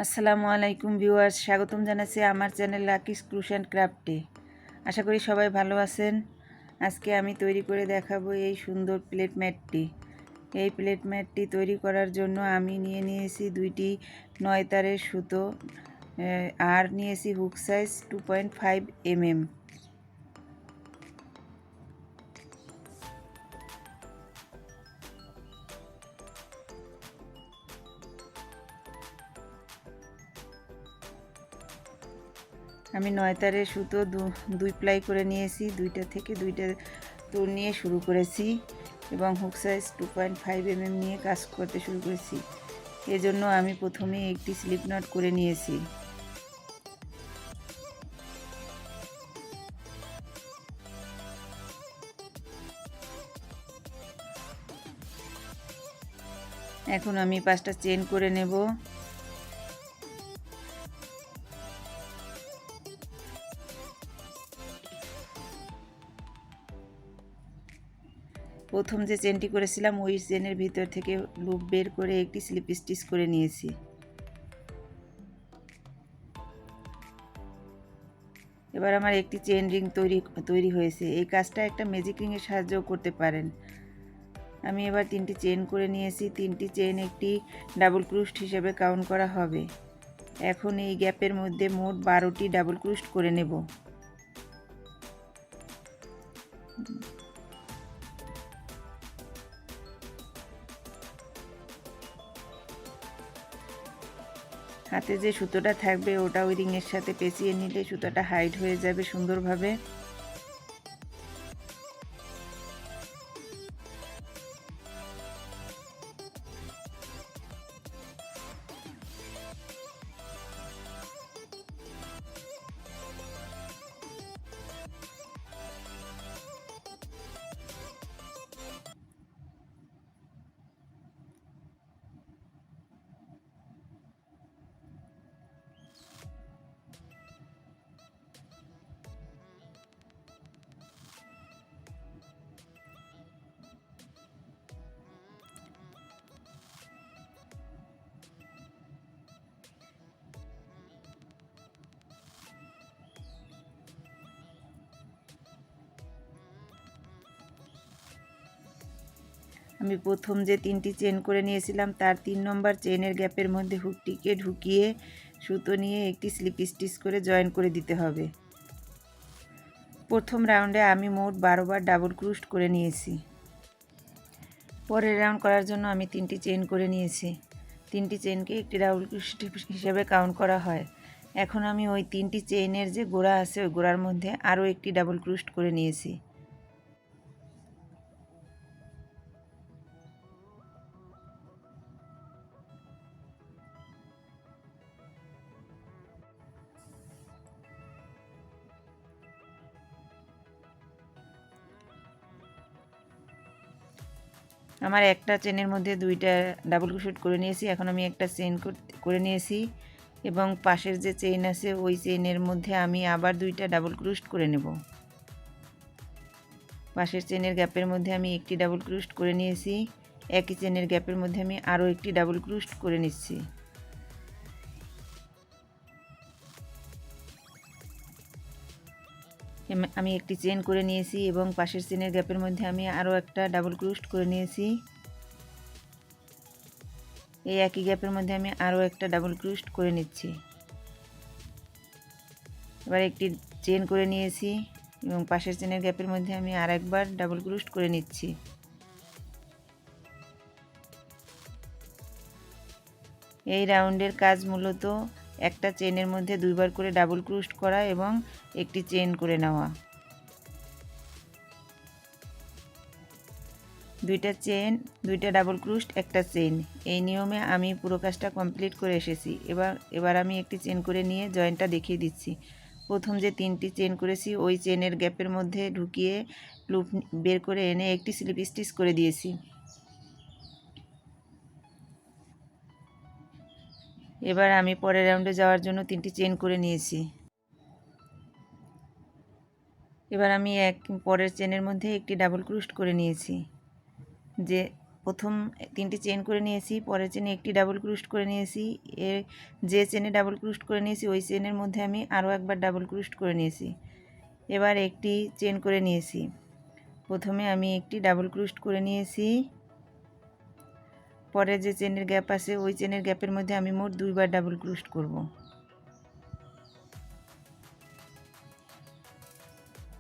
আসসালামু আলাইকুম ভিউয়ার্স, স্বাগতম জানাচ্ছি আমার চ্যানেল লাকিস ক্রুশ অ্যান্ড ক্রাফটে। আশা করি সবাই ভালো আছেন। আজকে আমি তৈরি করে দেখাবো এই সুন্দর প্লেট ম্যাটটি। এই প্লেট ম্যাটটি তৈরি করার জন্য আমি নিয়েছি 2টি 9 তারের সুতো, আর নিয়েছি হুক সাইজ 2.5 mm। আমি 9 তারের সুতো দুই প্লাই করে নিয়েছি, দুইটা থেকে দুইটা তুল নিয়ে শুরু করেছি এবং হুক সাইজ 2.5 mm নিয়ে কাজ করতে শুরু করেছি। এজন্য আমি প্রথমে একটি স্লিপ নট করে নিয়েছি। এখন আমি 5টা চেন করে নেব। প্রথম যে চেনটি করেছিলাম ওই চেনের ভিতর থেকে লুপ বের করে একটি স্লিপ স্টিচ করে নিয়েছি। এবার আমার একটি চেন রিং তৈরি হয়েছে। এই কাজটা একটা ম্যাজিক রিংয়ের সাহায্যেও করতে পারেন। আমি এবার 3টি চেন করে নিয়েছি। 3টি চেন একটি ডাবল ক্রুস্ট হিসেবে কাউন্ট করা হবে। এখন এই গ্যাপের মধ্যে মোট 12টি ডাবল ক্রুস্ট করে নেব। হাতে যে সুতোটা থাকবে ওটা ওই রিংয়ের সাথে পেঁচিয়ে নিলে সুতোটা হাইড হয়ে যাবে সুন্দরভাবে। আমি প্রথম যে 3টি চেন করে নিয়েছিলাম তার 3 নম্বর চেনের গ্যাপের মধ্যে হুকটিকে ঢুকিয়ে সুতো নিয়ে একটি স্লিপ স্টিচ করে জয়েন করে দিতে হবে। প্রথম রাউন্ডে আমি মোট 12 বার ডাবল ক্রুস্ট করে নিয়েছি। পরের রাউন্ড করার জন্য আমি 3টি চেন করে নিয়েছি। 3টি চেনকে একটি ডাবল ক্রুস্ট হিসেবে কাউন্ট করা হয়। এখন আমি ওই 3টি চেইনের যে গোড়া আছে ওই গোড়ার মধ্যে আরও একটি ডাবল ক্রুস্ট করে নিয়েছি। আমার একটা চেনের মধ্যে 2টা ডাবল ক্রোশেট করে নিয়েছি। এখন আমি একটা চেন করে নিয়েছি এবং পাশের যে চেইন আছে ওই চেইনের মধ্যে আমি আবার 2টা ডাবল ক্রোশেট করে নেব। পাশের চেনের গ্যাপের মধ্যে আমি একটি ডাবল ক্রোশেট করে নিয়েছি। একই চেনের গ্যাপের মধ্যে আমি আরও একটি ডাবল ক্রোশেট করে নিচ্ছি। আমি একটি চেন করে নিয়েছি এবং পাশের চেনের গ্যাপের মধ্যে আমি আরও একটা ডাবল ক্রোশেট করে নিয়েছি। এই একই গ্যাপের মধ্যে আমি আরও একটা ডাবল ক্রোশেট করে নিচ্ছি। এবার একটি চেন করে নিয়েছি এবং পাশের চেনের গ্যাপের মধ্যে আমি আরেকবার ডাবল ক্রোশেট করে নিচ্ছি। এই রাউন্ডের কাজ মূলত একটা চেনের মধ্যে 2বার করে ডাবল ক্রোশেট করা এবং একটি চেন করে নেওয়া। 2টা চেন, 2টা ডাবল ক্রোশেট, একটা চেন, এই নিয়মে আমি পুরো কাজটা কমপ্লিট করে এসেছি। এবার আমি একটি চেন করে নিয়ে জয়েন্টটা দেখিয়ে দিচ্ছি। প্রথম যে 3টি চেন করেছি ওই চেনের গ্যাপের মধ্যে ঢুকিয়ে লুপ বের করে এনে একটি স্লিপ স্টিচ করে দিয়েছি। এবার আমি পরের রাউন্ডে যাওয়ার জন্য 3টি চেন করে নিয়েছি। এবার আমি পরের চেনের মধ্যে একটি ডাবল ক্রোশেট করে নিয়েছি। যে প্রথম 3টি চেন করে নিয়েছি, পরের চেনে একটি ডাবল ক্রোশড করে নিয়েছি, এর যে চেনে ডাবল ক্রোশড করে নিয়েছি ওই চেনের মধ্যে আমি আরও একবার ডাবল ক্রোশড করে নিয়েছি। এবার একটি চেন করে নিয়েছি, প্রথমে আমি একটি ডাবল ক্রোশড করে নিয়েছি, পরে যে চেনের গ্যাপ আছে ওই চেনের গ্যাপের মধ্যে আমি মোট 2বার ডাবল ক্রোশড করব।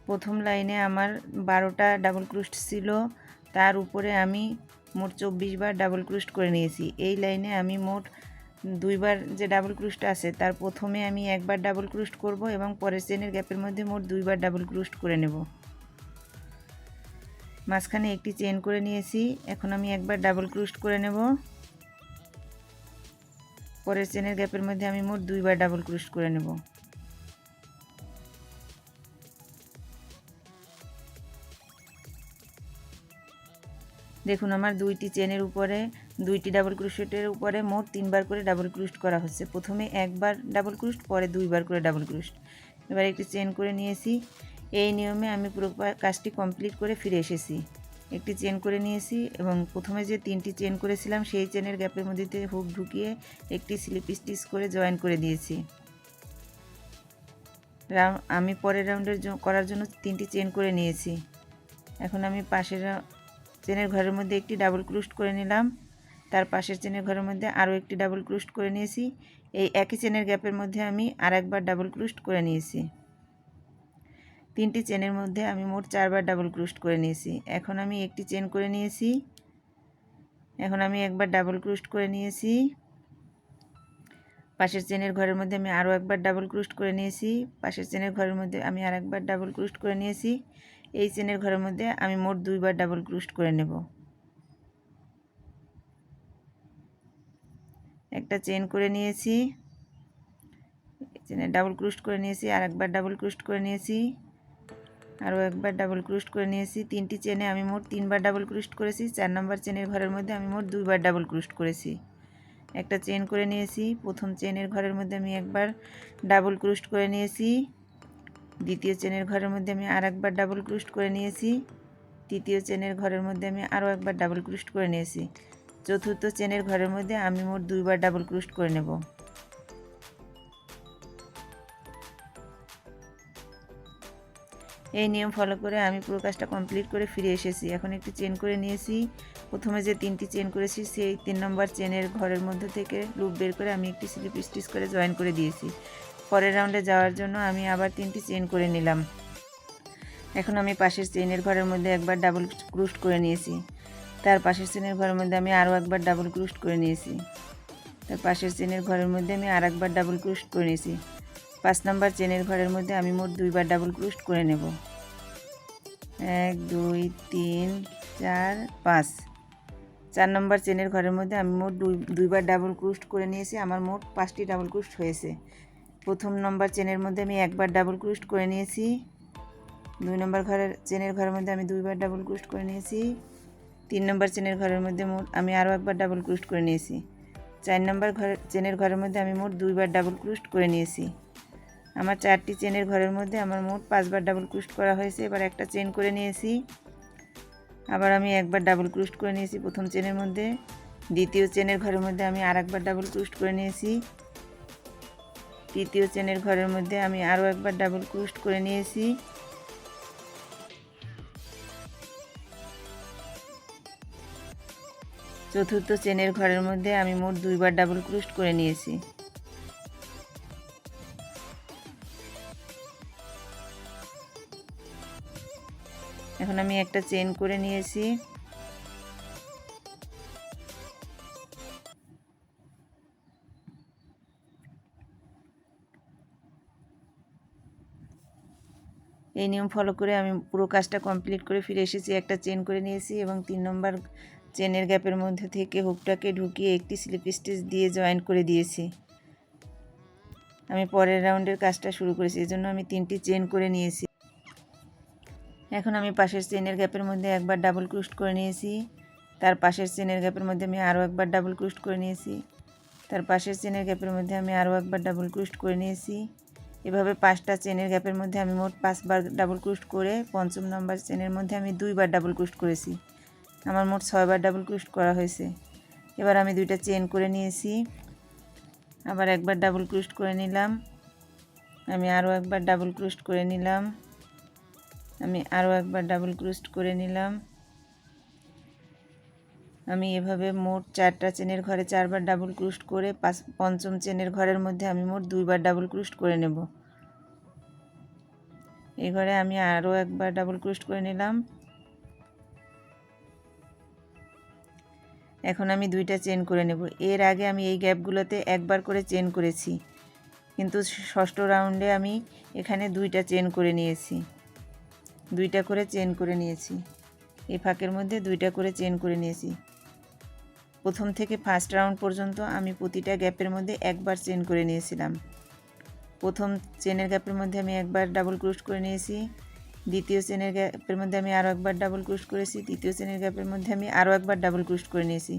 প্রথম লাইনে আমার 12টা ডাবল ক্রোশড ছিল, তার উপরে আমি মোট 24বার ডাবল ক্রোশড করে নিয়েছি। এই লাইনে আমি মোট 2বার যে ডাবল ক্রোশড আছে তার প্রথমে আমি একবার ডাবল ক্রোশড করব এবং পরের চেনের গ্যাপের মধ্যে মোট 2বার ডাবল ক্রোশড করে নেব। মাঝখানে একটি চেন করে নিয়েছি, এখন আমি একবার ডাবল ক্রোশড করে নেব, পরের চেনের গ্যাপের মধ্যে আমি মোট 2বার ডাবল ক্রোশড করে নেব। দেখুন আমার 2টি চেনের উপরে 2টি ডাবল ক্রোশেটের উপরে মোট 3বার করে ডাবল ক্রোশড করা হচ্ছে। প্রথমে একবার ডাবল ক্রোশড, পরে 2বার করে ডাবল ক্রোশড। এবার একটি চেন করে নিয়েছি। এই নিয়মে আমি পুরো কাজটি কমপ্লিট করে ফিরে এসেছি। একটি চেন করে নিয়েছি এবং প্রথমে যে 3টি চেন করেছিলাম সেই চেনের গ্যাপের মধ্যে হুক ঢুকিয়ে একটি স্লিপ স্টিচ করে জয়েন করে দিয়েছি। আমি পরের রাউন্ডের করার জন্য 3টি চেন করে নিয়েছি। এখন আমি পাশের চেনের ঘরের মধ্যে একটি ডাবল ক্রোশড করে নিলাম, তার পাশের চেনের ঘরের মধ্যে আরও একটি ডাবল ক্রোশড করে নিয়েছি। এই একই চেনের গ্যাপের মধ্যে আমি আরেকবার ডাবল ক্রোশড করে নিয়েছি। 3টি চেনের মধ্যে আমি মোট 4বার ডাবল ক্রোশড করে নিয়েছি। এখন আমি একটি চেন করে নিয়েছি, এখন আমি একবার ডাবল ক্রোশড করে নিয়েছি, পাশের চেনের ঘরের মধ্যে আমি আরও একবার ডাবল ক্রোশড করে নিয়েছি, পাশের চেনের ঘরের মধ্যে আমি আরেকবার ডাবল ক্রোশড করে নিয়েছি। এই চেনের ঘরের মধ্যে আমি মোট 2বার ডাবল ক্রোশড করে নেব। একটা চেন করে নিয়েছি, চেনে ডাবল ক্রোশড করে নিয়েছি, আর একবার ডাবল ক্রোশড করে নিয়েছি, আরও একবার ডাবল ক্রোশড করে নিয়েছি। 3টি চেনে আমি মোট 3বার ডাবল ক্রোশড করেছি। 4 নম্বর চেনের ঘরের মধ্যে আমি মোট 2বার ডাবল ক্রোশড করেছি। একটা চেন করে নিয়েছি, প্রথম চেনের ঘরের মধ্যে আমি একবার ডাবল ক্রোশড করে নিয়েছি, দ্বিতীয় চেনের ঘরের মধ্যে আমি আর একবার ডাবল ক্রোশড করে নিয়েছি, তৃতীয় চেনের ঘরের মধ্যে আমি আরও একবার ডাবল ক্রোশড করে নিয়েছি, চতুর্থ চেনের ঘরের মধ্যে আমি মোট 2বার ডাবল ক্রোশড করে নেব। এই নিয়ম ফলো করে আমি পুরো কাজটা কমপ্লিট করে ফিরে এসেছি। এখন একটি চেন করে নিয়েছি, প্রথমে যে 3টি চেন করেছি সেই 3 নম্বর চেনের ঘরের মধ্যে থেকে লুপ বের করে আমি একটি স্লিপ স্টিচ করে জয়েন করে দিয়েছি। পরের রাউন্ডে যাওয়ার জন্য আমি আবার 3টি চেন করে নিলাম। এখন আমি পাশের চেনের ঘরের মধ্যে একবার ডাবল ক্রোশড করে নিয়েছি, তার পাশের চেনের ঘরের মধ্যে আমি আরও একবার ডাবল ক্রোশড করে নিয়েছি, তার পাশের চেনের ঘরের মধ্যে আমি আর একবার ডাবল ক্রোশড করে নিয়েছি। 5 নম্বর চেনের ঘরের মধ্যে আমি মোট 2বার ডাবল ক্রোশড করে নেব। 1 2 3 4 5। 4 নম্বর চেনের ঘরের মধ্যে আমি মোট 2বার ডাবল ক্রোশড করে নিয়েছি। আমার মোট 5টি ডাবল ক্রোশড হয়েছে। প্রথম নম্বর চেনের মধ্যে আমি একবার ডাবল ক্রোশড করে নিয়েছি, 2 নম্বর চেনের ঘরের মধ্যে আমি 2বার ডাবল ক্রোশড করে নিয়েছি, 3 নম্বর চেনের ঘরের মধ্যে মোট আমি আরও একবার ডাবল ক্রোশড করে নিয়েছি, 4 নম্বর চেনের ঘরের মধ্যে আমি মোট 2বার ডাবল ক্রোশড করে নিয়েছি। আমার 4টি চেনের ঘরের মধ্যে আমার মোট 5বার ডাবল ক্রোশড করা হয়েছে। এবার একটা চেন করে নিয়েছি, আবার আমি একবার ডাবল ক্রোশড করে নিয়েছি প্রথম চেনের মধ্যে, দ্বিতীয় চেনের ঘরের মধ্যে আমি আর একবার ডাবল ক্রোশড করে নিয়েছি, তৃতীয় চেনের ঘরের মধ্যে আমি আরও একবার ডাবল ক্রোশড করে নিয়েছি, চতুর্থ চেনের ঘরের মধ্যে আমি মোট 2বার ডাবল ক্রোশড করে নিয়েছি। এখন আমি একটা চেন করে নিয়েছি, এই নিয়ম ফলো করে আমি পুরো কাজটা কমপ্লিট করে ফিরে এসেছি। একটা চেন করে নিয়েছি এবং 3 নম্বর চেনের গ্যাপের মধ্যে থেকে হুকটাকে ঢুকিয়ে একটি স্লিপ স্টিচ দিয়ে জয়েন করে দিয়েছি। আমি পরের রাউন্ডের কাজটা শুরু করেছি, এজন্য আমি 3টি চেন করে নিয়েছি। এখন আমি পাশের চেনের গ্যাপের মধ্যে একবার ডাবল ক্রোশড করে নিয়েছি, তার পাশের চেনের গ্যাপের মধ্যে আমি আরও একবার ডাবল ক্রোশড করে নিয়েছি, তার পাশের চেনের গ্যাপের মধ্যে আমি আরও একবার ডাবল ক্রোশড করে নিয়েছি। এভাবে 5টা চেনের গ্যাপের মধ্যে আমি মোট 5বার ডাবল ক্রোশড করে 5ম নম্বর চেনের মধ্যে আমি 2বার ডাবল ক্রোশড করেছি। আমার মোট 6 বার ডাবল ক্রোশ করা হয়েছে। এবার আমি দুইটা চেন করে নিয়েছি, আবার একবার ডাবল ক্রোশ করে নিলাম, আমি আরও একবার ডাবল ক্রোশ করে নিলাম, আমি আরও একবার ডাবল ক্রোশ করে নিলাম। আমি এভাবে মোট 4টা চেনের ঘরে 4 বার ডাবল ক্রোশ করে পঞ্চম চেনের ঘরের মধ্যে আমি মোট 2 বার ডাবল ক্রোশ করে নেব। এই ঘরে আমি আরও একবার ডাবল ক্রোশ করে নিলাম। এখন আমি দুইটা চেন করে নেব। এর আগে আমি এই গ্যাপগুলোতে একবার করে চেন করেছি, কিন্তু ষষ্ঠ রাউন্ডে আমি এখানে দুইটা চেন করে নিয়েছি, দুইটা করে চেন করে নিয়েছি। এই ফাঁকের মধ্যে দুইটা করে চেন করে নিয়েছি। প্রথম থেকে ফার্স্ট রাউন্ড পর্যন্ত আমি প্রতিটা গ্যাপের মধ্যে একবার চেন করে নিয়েছিলাম। প্রথম চেনের গ্যাপের মধ্যে আমি একবার ডাবল ক্রোশ করে নিয়েছি, দ্বিতীয় চেনের গ্যাপের মধ্যে আমি আরও একবার ডাবল ক্রোশ করেছি, তৃতীয় চেনের গ্যাপের মধ্যে আমি আরও একবার ডাবল ক্রোশ করে নিয়েছি,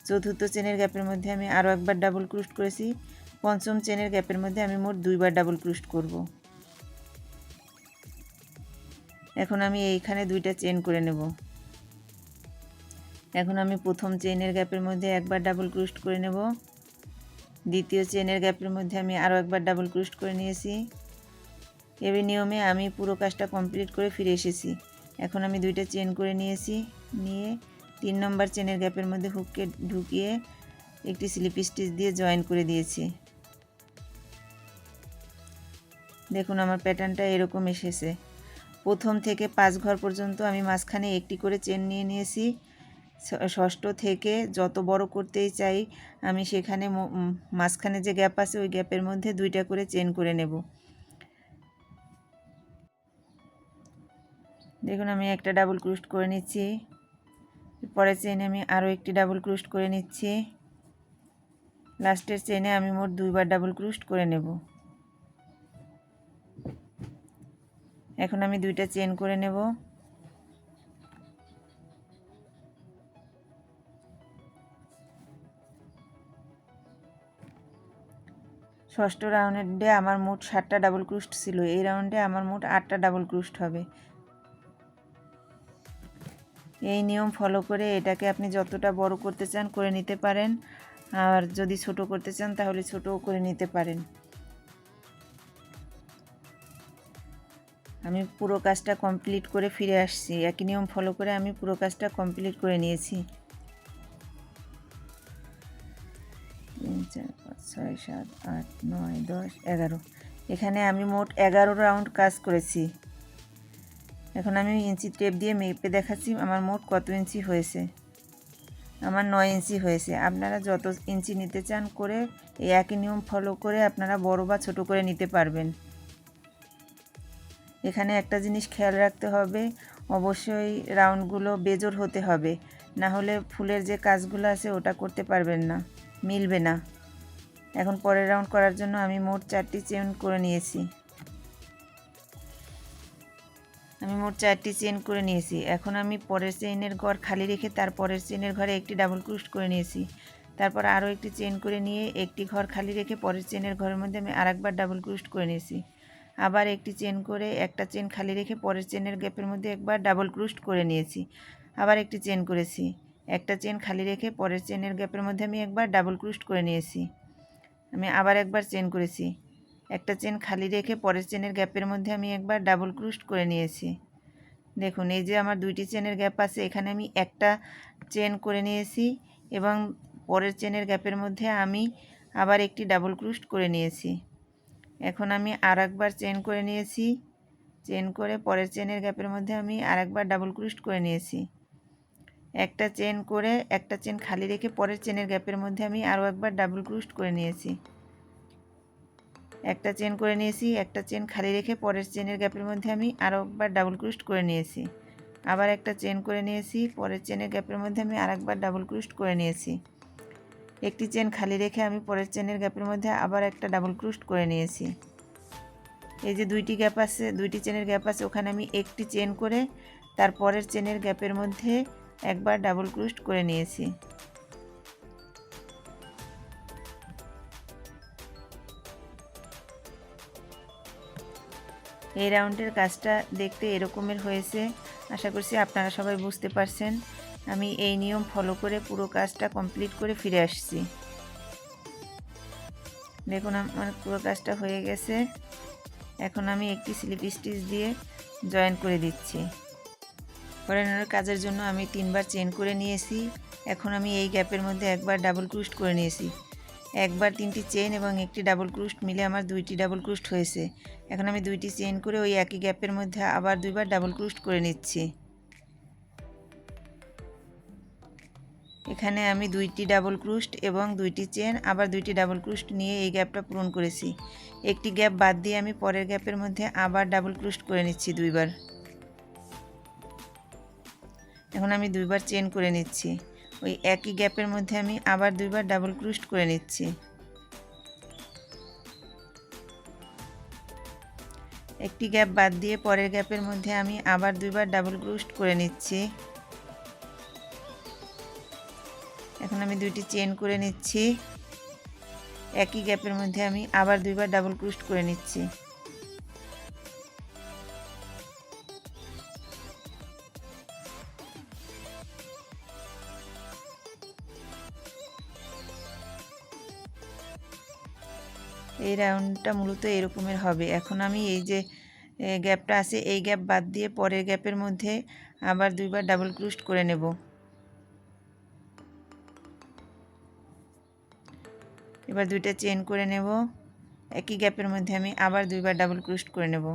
চতুর্থ চেনের গ্যাপের মধ্যে আমি আরও একবার ডাবল ক্রোশ করেছি, পঞ্চম চেনের গ্যাপের মধ্যে আমি মোট 2 বার ডাবল ক্রোশ করব। এখন আমি এইখানে দুইটা চেন করে নেব। এখন আমি প্রথম চেনের গ্যাপের মধ্যে একবার ডাবল ক্রোশ করে নেব, দ্বিতীয় চেনের গ্যাপের মধ্যে আমি আরও একবার ডাবল ক্রোশ করে নিয়েছি। এই নিয়মে আমি পুরো কাজটা কমপ্লিট করে ফিরে এসেছি। এখন আমি দুইটা চেন করে নিয়েছি, নিয়ে 3 নম্বর চেনের গ্যাপের মধ্যে হুককে ঢুকিয়ে একটি স্লিপ স্টিচ দিয়ে জয়েন করে দিয়েছি। দেখুন আমার প্যাটার্নটা এরকম এসেছে। প্রথম থেকে 5 ঘর পর্যন্ত আমি মাঝখানে একটি করে চেন নিয়ে নিয়েছি। ষষ্ঠ থেকে যত বড় করতেই চাই আমি সেখানে মাঝখানে যে গ্যাপ আছে ওই গ্যাপের মধ্যে দুইটা করে চেন করে নেব। দেখুন আমি একটা ডাবল ক্রোশ করে নিচ্ছি, পরের চেনে আমি আরও একটি ডাবল ক্রোশ করে নিচ্ছি, লাস্টের চেনে আমি মোট 2 বার ডাবল ক্রোশ করে নেব। এখন আমি দুইটা চেন করে নেব। ষষ্ঠ রাউন্ডে আমার মোট 7টা ডাবল ক্রোশ ছিল, এই রাউন্ডে আমার মোট 8টা ডাবল ক্রোশ হবে। এই নিয়ম ফলো করে এটাকে আপনি যতটা বড় করতে চান করে নিতে পারেন, আর যদি ছোট করতে চান তাহলে ছোটও করে নিতে পারেন। আমি পুরো কাজটা কমপ্লিট করে ফিরে আসছি। একই নিয়ম ফলো করে আমি পুরো কাজটা কমপ্লিট করে নিয়েছি। 3 4 5 6 7 8 9 10 11, এখানে আমি মোট 11 রাউন্ড কাজ করেছি। এখন আমি ইঞ্চি টেপ দিয়ে মেপে দেখাচ্ছি আমার মোট কত ইঞ্চি হয়েছে। আমার 9 ইঞ্চি হয়েছে। আপনারা যত ইঞ্চি নিতে চান করে এই একই নিয়ম ফলো করে আপনারা বড় বা ছোট করে নিতে পারবেন। এখানে একটা জিনিস খেয়াল রাখতে হবে, অবশ্যই রাউন্ডগুলো বেজোড় হতে হবে, না হলে ফুলের যে কাজগুলো আছে ওটা করতে পারবেন না, মিলবে না। এখন পরের রাউন্ড করার জন্য আমি মোট 4টি চেন করে নিয়েছি। এখন আমি পরের চেইনের ঘর খালি রেখে তার পরের চেইনের ঘরে একটি ডাবল ক্রোশ করে নিয়েছি। তারপর আরও একটি চেন করে নিয়ে একটি ঘর খালি রেখে পরের চেনের ঘরের মধ্যে আমি আরেকবার ডাবল ক্রোশ করে নিয়েছি। আবার একটি চেন করে একটা চেন খালি রেখে পরের চেনের গ্যাপের মধ্যে একবার ডাবল ক্রোশ করে নিয়েছি। আবার একটি চেন করেছি, একটা চেন খালি রেখে পরের চেনের গ্যাপের মধ্যে আমি একবার ডাবল ক্রোশ করে নিয়েছি। আমি আবার একবার চেন করেছি, একটা চেন খালি রেখে পরের চেনের গ্যাপের মধ্যে আমি একবার ডাবল ক্রোশ করে নিয়েছি। দেখুন এই যে আমার 2টি চেনের গ্যাপ আছে, এখানে আমি একটা চেন করে নিয়েছি এবং পরের চেনের গ্যাপের মধ্যে আমি আবার একটি ডাবল ক্রোশ করে নিয়েছি। এখন আমি আর একবার চেন করে নিয়েছি, চেন করে পরের চেনের গ্যাপের মধ্যে আমি আর একবার ডাবল ক্রোশ করে নিয়েছি। একটা চেন করে একটা চেন খালি রেখে পরের চেনের গ্যাপের মধ্যে আমি আরও একবার ডাবল ক্রোশ করে নিয়েছি। একটা চেন করে নিয়েছি, একটা চেন খালি রেখে পরের চেনের গ্যাপের মধ্যে আমি আরও একবার ডাবল ক্রোশ করে নিয়েছি। আবার একটা চেন করে নিয়েছি, পরের চেনের গ্যাপের মধ্যে আমি আরেকবার ডাবল ক্রোশ করে নিয়েছি। একটি চেন খালি রেখে আমি পরের চেনের গ্যাপের মধ্যে আবার একটা ডাবল ক্রোশ করে নিয়েছি। এই যে 2টি গ্যাপ আছে, 2টি চেনের গ্যাপ আছে, ওখানে আমি একটি চেন করে তার পরের চেনের গ্যাপের মধ্যে একবার ডাবল ক্রোশ করে নিয়েছি। এই রাউন্ডের কাজটা দেখতে এরকমের হয়েছে। আশা করছি আপনারা সবাই বুঝতে পারছেন। আমি এই নিয়ম ফলো করে পুরো কাজটা কমপ্লিট করে ফিরে আসছি। দেখুন আমার পুরো কাজটা হয়ে গেছে। এখন আমি একটি স্লিপ স্টিচ দিয়ে জয়েন করে দিচ্ছি। ফরেনারের কাজের জন্য আমি 3বার চেন করে নিয়েছি। এখন আমি এই গ্যাপের মধ্যে একবার ডাবল ক্রুস্ট করে নিয়েছি। একবার 3টি চেন এবং একটি ডাবল ক্রুস্ট মিলে আমার 2টি ডাবল ক্রুস্ট হয়েছে। এখন আমি 2টি চেন করে ওই একই গ্যাপের মধ্যে আবার 2বার ডাবল ক্রুস্ট করে নিচ্ছি। এখানে আমি 2টি ডাবল ক্রুস্ট এবং 2টি চেন আবার 2টি ডাবল ক্রুস্ট নিয়ে এই গ্যাপটা পূরণ করেছি। একটি গ্যাপ বাদ দিয়ে আমি পরের গ্যাপের মধ্যে আবার ডাবল ক্রুস্ট করে নিচ্ছি 2বার। এখন আমি 2বার চেন করে নিচ্ছি। ওই একই গ্যাপের মধ্যে আমি আবার 2বার ডাবল ক্রুস্ট করে নিচ্ছি। একটি গ্যাপ বাদ দিয়ে পরের গ্যাপের মধ্যে আমি আবার 2বার ডাবল ক্রুস্ট করে নিচ্ছি। এখন আমি 2টি চেন করে নিচ্ছি। একই গ্যাপের মধ্যে আমি আবার 2বার ডাবল ক্রুস্ট করে নিচ্ছি। এই রাউন্ডটা মূলত এরকমের হবে। এখন আমি এই যে গ্যাপটা আছে এই গ্যাপ বাদ দিয়ে পরের গ্যাপের মধ্যে আবার 2বার ডাবল ক্রুস্ট করে নেব। এবার 2টা চেন করে নেব। একই গ্যাপের মধ্যে আমি আবার 2বার ডাবল ক্রুস্ট করে নেব।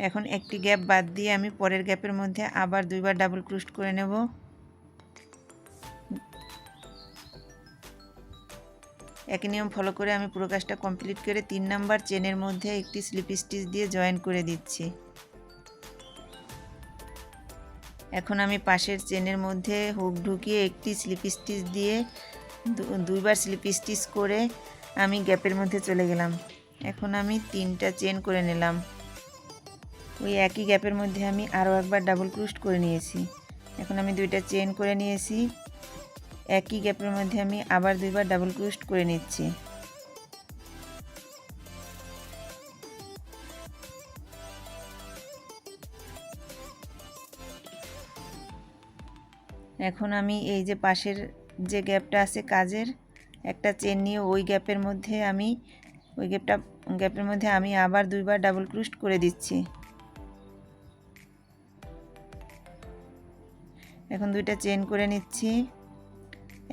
এখন একটি গ্যাপ বাদ দিয়ে আমি পরের গ্যাপের মধ্যে আবার 2বার ডাবল ক্রুস্ট করে নেব। একই নিয়ম ফলো করে আমি পুরো কাজটা কমপ্লিট করে 3 নাম্বার চেনের মধ্যে একটি স্লিপ স্টিচ দিয়ে জয়েন করে দিচ্ছি। এখন আমি পাশের চেনের মধ্যে হুক ঢুকিয়ে একটি স্লিপ স্টিচ দিয়ে 2বার স্লিপ স্টিচ করে আমি গ্যাপের মধ্যে চলে গেলাম। এখন আমি 3টা চেন করে নিলাম। ওই একই গ্যাপের মধ্যে আমি আরও একবার ডাবল ক্রুস্ট করে নিয়েছি। এখন আমি 2টা চেন করে নিয়েছি। একই গ্যাপের মধ্যে আমি আবার 2বার ডাবল ক্রুস্ট করে নিচ্ছি। এখন আমি এই যে পাশের যে গ্যাপটা আছে কাজের একটা চেন নিয়ে ওই গ্যাপের মধ্যে আমি আবার 2বার ডাবল ক্রুস্ট করে দিচ্ছি। এখন 2টা চেন করে নিচ্ছি।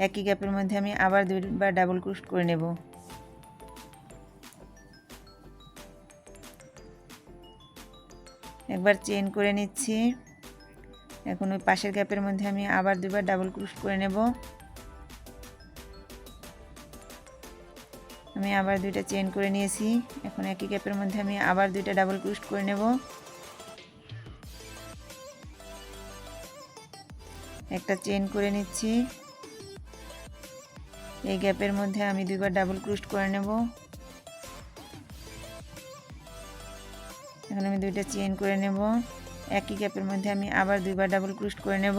একই গ্যাপের মধ্যে আমি আবার 2বার ডাবল ক্রুস্ট করে নেব। একবার চেন করে নিচ্ছি। এখন ওই পাশের গ্যাপের মধ্যে আমি আবার 2বার ডাবল ক্রুস্ট করে নেব। আমি আবার 2টা চেন করে নিয়েছি। এখন একই গ্যাপের মধ্যে আমি আবার 2টা ডাবল ক্রুস্ট করে নেব। একটা চেন করে নিচ্ছি। এই গ্যাপের মধ্যে আমি 2বার ডাবল ক্রুস্ট করে নেব। এখন আমি 2টা চেন করে নেব। একই গ্যাপের মধ্যে আমি আবার 2বার ডাবল ক্রুস্ট করে নেব।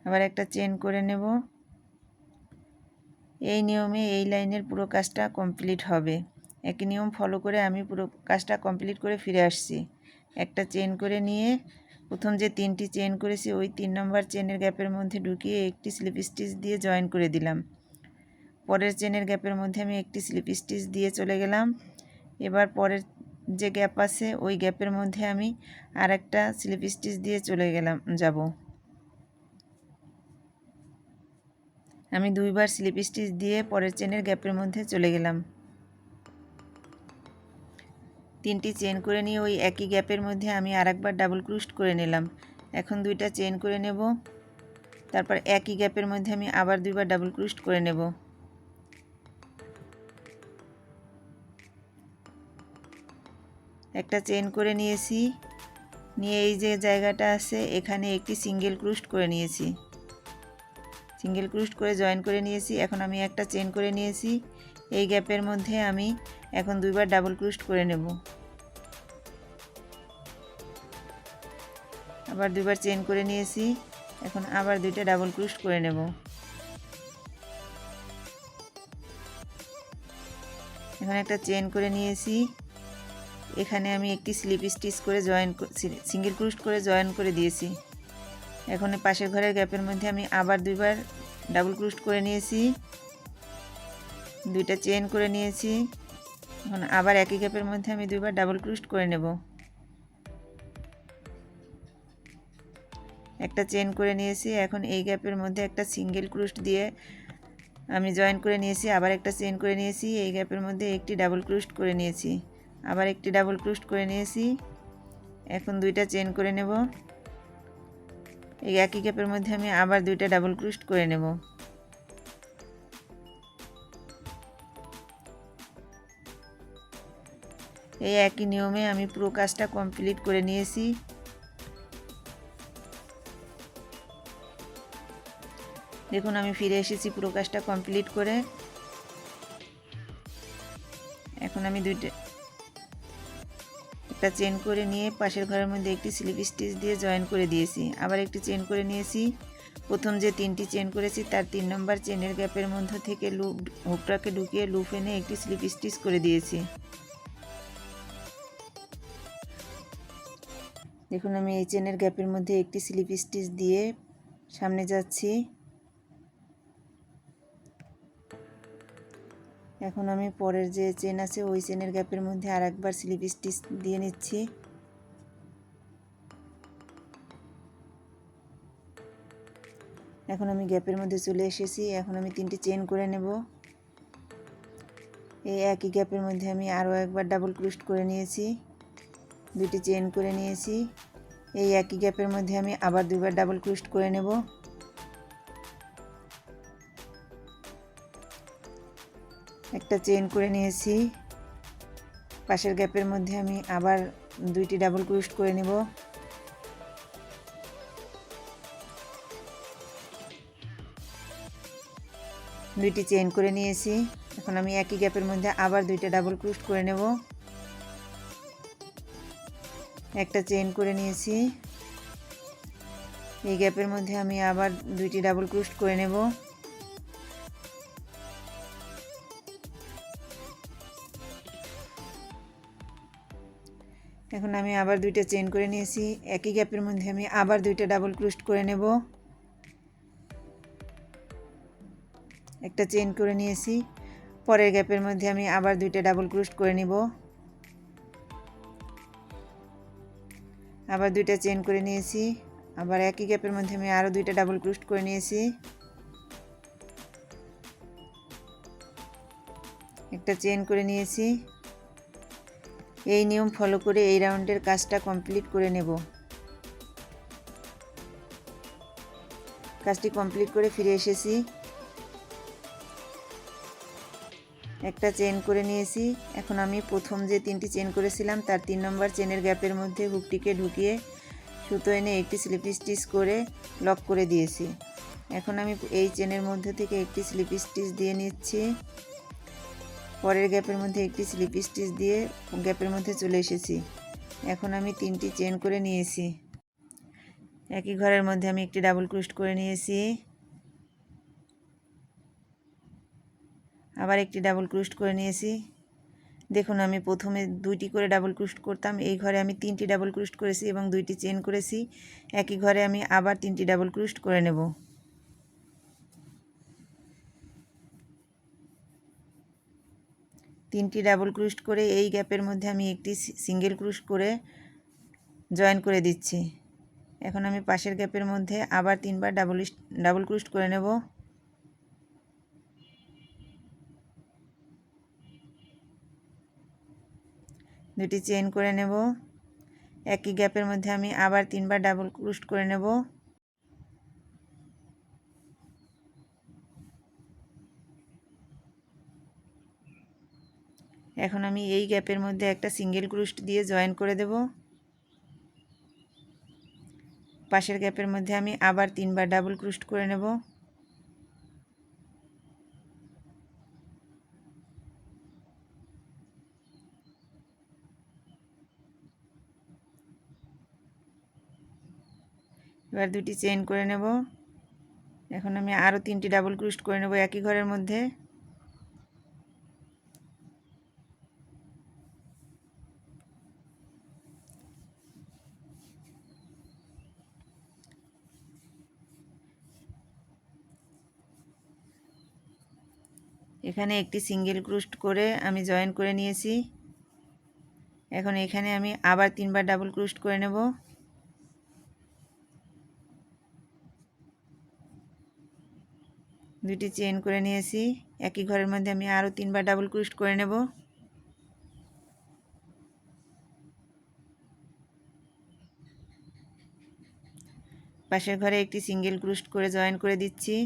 আবার একটা চেন করে নেব। এই নিয়মে এই লাইনের পুরো কাজটা কমপ্লিট হবে। একই নিয়ম ফলো করে আমি পুরো কাজটা কমপ্লিট করে ফিরে আসছি। একটা চেন করে নিয়ে প্রথম যে 3টি চেন করেছি ওই 3 নম্বর চেনের গ্যাপের মধ্যে ঢুকিয়ে একটি স্লিপ স্টিচ দিয়ে জয়েন করে দিলাম। পরের চেনের গ্যাপের মধ্যে আমি একটি স্লিপ স্টিচ দিয়ে চলে গেলাম। এবার পরের যে গ্যাপ আছে ওই গ্যাপের মধ্যে আমি আরেকটা স্লিপ স্টিচ দিয়ে চলে যাব। আমি 2বার স্লিপ স্টিচ দিয়ে পরের চেনের গ্যাপের মধ্যে চলে গেলাম। 3টি চেন করে নিয়ে ওই একই গ্যাপের মধ্যে আমি আরেকবার ডাবল ক্রুস্ট করে নিলাম। এখন 2টা চেন করে নেব। তারপর একই গ্যাপের মধ্যে আমি আবার 2বার ডাবল ক্রুস্ট করে নেব। একটা চেন করে নিয়েছি। নিয়ে এই যে জায়গাটা আছে এখানে একটি সিঙ্গেল ক্রুস্ট করে নিয়েছি। সিঙ্গেল ক্রুস্ট করে জয়েন করে নিয়েছি। এখন আমি একটা চেন করে নিয়েছি। এই গ্যাপের মধ্যে আমি এখন 2বার ডাবল ক্রুস্ট করে নেব। আবার 2বার চেন করে নিয়েছি। এখন আবার 2টা ডাবল ক্রুস্ট করে নেব। এখন একটা চেন করে নিয়েছি, এখানে আমি একটি স্লিপ স্টিচ করে সিঙ্গেল ক্রোশ করে জয়েন করে দিয়েছি। এখন পাশের ঘরের গ্যাপের মধ্যে আমি আবার দুইবার ডাবল ক্রোশ করে নিয়েছি, দুইটা চেন করে নিয়েছি। এখন আবার একই গ্যাপের মধ্যে আমি দুইবার ডাবল ক্রোশ করে নেব, একটা চেন করে নিয়েছি। এখন এই গ্যাপের মধ্যে একটা সিঙ্গেল ক্রোশ দিয়ে আমি জয়েন করে নিয়েছি, আবার একটা চেন করে নিয়েছি, এই গ্যাপের মধ্যে একটি ডাবল ক্রোশ করে নিয়েছি, আবার একটি ডাবল ক্রোশ করে নিয়েছি। এখন দুইটা চেন করে নেব, এই একই গ্যাপের মধ্যে আমি আবার দুইটা ডাবল ক্রোশ করে নেব। এই একই নিয়মে আমি পুরো কাজটা কমপ্লিট করে নিয়েছি। দেখুন আমি ফিরে এসেছি পুরো কাজটা কমপ্লিট করে। এখন আমি একটা চেন করে নিয়ে পাশের ঘরের মধ্যে একটি স্লিপ স্টিচ দিয়ে জয়েন করে দিয়েছি, আবার একটি চেন করে নিয়েছি। প্রথম যে তিনটি চেন করেছি তার 3 নম্বর চেনের গ্যাপের মধ্যে থেকে হুকটাকে ঢুকিয়ে লুপ এনে একটি স্লিপ স্টিচ করে দিয়েছি। দেখুন আমি এই চেনের গ্যাপের মধ্যে একটি স্লিপ স্টিচ দিয়ে সামনে যাচ্ছি। এখন আমি পরের যে চেন আছে ওই চেনের গ্যাপের মধ্যে আরেকবার স্লিপ স্টিচ দিয়ে নিচ্ছি। এখন আমি গ্যাপের মধ্যে চলে এসেছি, এখন আমি 3টি চেন করে নেব। এই একই গ্যাপের মধ্যে আমি আরও একবার ডাবল ক্রোশ করে নিয়েছি, দুটি চেন করে নিয়েছি। এই একই গ্যাপের মধ্যে আমি আবার দুইবার ডাবল ক্রোশ করে নেব। একটা চেন করে নিয়েছি, পাশের গ্যাপের মধ্যে আমি আবার দুইটি ডাবল ক্রোশ করে নেব। দুইটি চেন করে নিয়েছি, এখন আমি একই গ্যাপের মধ্যে আবার দুইটা ডাবল ক্রোশ করে নেব। একটা চেন করে নিয়েছি, এই গ্যাপের মধ্যে আমি আবার দুইটি ডাবল ক্রোশ করে নেব। এখন আমি আবার দুইটা চেন করে নিয়েছি, একই গ্যাপের মধ্যে আমি আবার দুইটা ডাবল ক্রোশ করে নেব। একটা চেন করে নিয়েছি, পরের গ্যাপের মধ্যে আমি আবার দুইটা ডাবল ক্রোশ করে নেব। আবার দুইটা চেন করে নিয়েছি, আবার একই গ্যাপের মধ্যে আমি আরও দুইটা ডাবল ক্রোশ করে নিয়েছি। একটা চেন করে নিয়েছি। এই নিয়ম ফলো করে এই রাউন্ডের কাজটা কমপ্লিট করে নেব। কাজটি কমপ্লিট করে ফিরে এসেছি, একটা চেন করে নিয়েছি। এখন আমি প্রথম যে 3টি চেন করেছিলাম তার 3 নম্বর চেনের গ্যাপের মধ্যে হুকটিকে ঢুকিয়ে সুতো এনে একটি স্লিপ স্টিচ করে লক করে দিয়েছি। এখন আমি এই চেনের মধ্যে থেকে একটি স্লিপ স্টিচ দিয়ে নিচ্ছি, পরের গ্যাপের মধ্যে একটি স্লিপ স্টিচ দিয়ে গ্যাপের মধ্যে চলে এসেছি। এখন আমি 3টি চেন করে নিয়েছি, একই ঘরের মধ্যে আমি একটি ডাবল ক্রোশ করে নিয়েছি, আবার একটি ডাবল ক্রোশ করে নিয়েছি। দেখুন আমি প্রথমে 2টি করে ডাবল ক্রোশ করতাম, এই ঘরে আমি 3টি ডাবল ক্রোশ করেছি এবং 2টি চেন করেছি। একই ঘরে আমি আবার 3টি ডাবল ক্রোশ করে নেব। তিনটি ডাবল ক্রোশ করে এই গ্যাপের মধ্যে আমি একটি সিঙ্গেল ক্রোশ করে জয়েন করে দিচ্ছি। এখন আমি পাশের গ্যাপের মধ্যে আবার 3বার ডাবল ক্রোশ করে নেব। দুটি চেন করে নেব, একই গ্যাপের মধ্যে আমি আবার 3বার ডাবল ক্রোশ করে নেব। এখন আমি এই গ্যাপের মধ্যে একটা সিঙ্গেল ক্রোশ দিয়ে জয়েন করে দেব। পাশের গ্যাপের মধ্যে আমি আবার 3বার ডাবল ক্রোশ করে নেব। এবার দুটি চেন করে নেব। এখন আমি আরও 3টি ডাবল ক্রোশ করে নেব একই ঘরের মধ্যে। এখানে একটি সিঙ্গেল ক্রোশ করে আমি জয়েন করে নিয়েছি। এখন এখানে আমি আবার 3বার ডাবল ক্রোশ করে নেব। দুটি চেইন করে নিয়েছি। একই ঘরের মধ্যে আমি আরও 3বার ডাবল ক্রোশ করে নেব। পাশের ঘরে একটি সিঙ্গেল ক্রোশ করে জয়েন করে দিচ্ছি।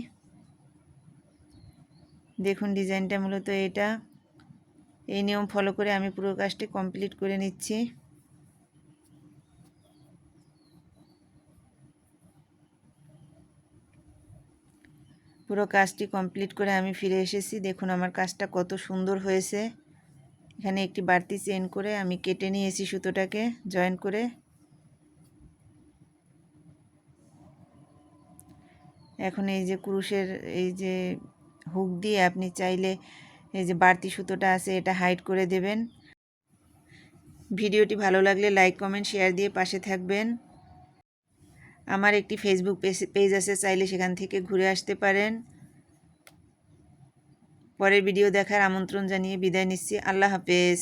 দেখুন ডিজাইনটা মূলত এটা। এই নিয়ম ফলো করে আমি পুরো কাজটি কমপ্লিট করে নিচ্ছি। পুরো কাজটি কমপ্লিট করে আমি ফিরে এসেছি। দেখুন আমার কাজটা কত সুন্দর হয়েছে। এখানে একটি বাড়তি চেইন করে আমি কেটে নিয়েছি সুতোটাকে জয়েন করে। এখন এই যে ক্রুশের এই যে হুক দিয়ে আপনি চাইলে এই যে বাড়তি সুতোটা আছে এটা হাইড করে দেবেন। ভিডিওটি ভালো লাগলে লাইক কমেন্ট শেয়ার দিয়ে পাশে থাকবেন। আমার একটি ফেসবুক পেজ আছে, চাইলে সেখান থেকে ঘুরে আসতে পারেন। পরের ভিডিও দেখার আমন্ত্রণ জানিয়ে বিদায় নিচ্ছি। আল্লাহ হাফেজ।